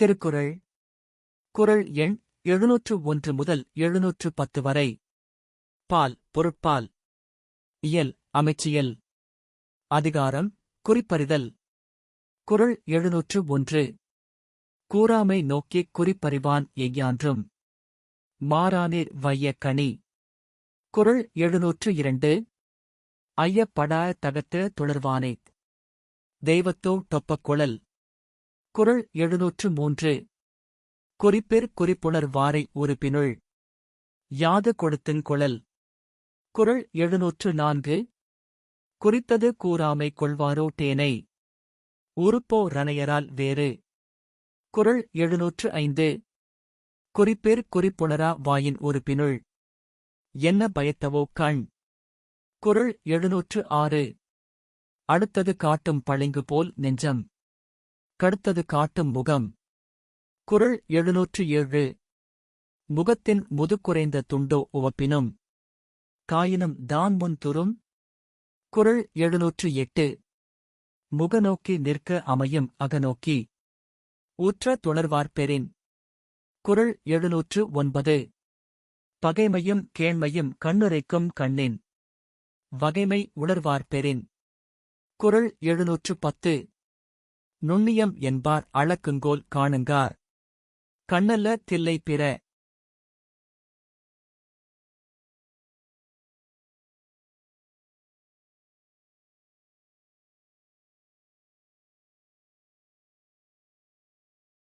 திருக்குறள். குறள் எண் 701 முதல் 710 வரை. பால், பொருட்பால். இயல், அமைச்சியல். அதிகாரம், குறிப்பறிதல். குறள் 701. கூறாமை நோக்கிக் குறிப்பறிவான் எய்யான்றும் மாறானீர் வைய கனி. குறள் 702. ஐயப்படா தகத்த தொடர்வானேத் தெய்வத்தோ டொப்பக் குழல். குறள் 703. குறிப்பெர் குறிப்புணர் வாரை உறுப்பினுள் யாது கொடுத்துங் குழல். குறள் 704. குறித்தது கூறாமை கொள்வாரோ டேனை உறுப்போ ரனையரால் வேறு. குறள் 705. குறிப்பேர் குறிப்புணரா வாயின் உறுப்பினுள் என்ன பயத்தவோ கண். குறள் 706. அடுத்தது காட்டும் பளிங்கு போல் நெஞ்சம் கடுத்தது காட்டும் முகம். குறள் 707. முகத்தின் முதுக்குறைந்த துண்டோ உவப்பினும் காயினும் தான் முன் துறும். குறள் 708. முகநோக்கி நிற்க அமையும் அகநோக்கி ஊற்ற துணர்வார்பெறின். குறள் 709. பகைமையும் கேண்மையும் கண்ணுரைக்கும் கண்ணின் வகைமை உணர்வார்பெறின். குறள் 710. நுண்ணியம் என்பார் அளக்குங்கோல் காணுங்கார் கண்ணல்ல தில்லை பிற.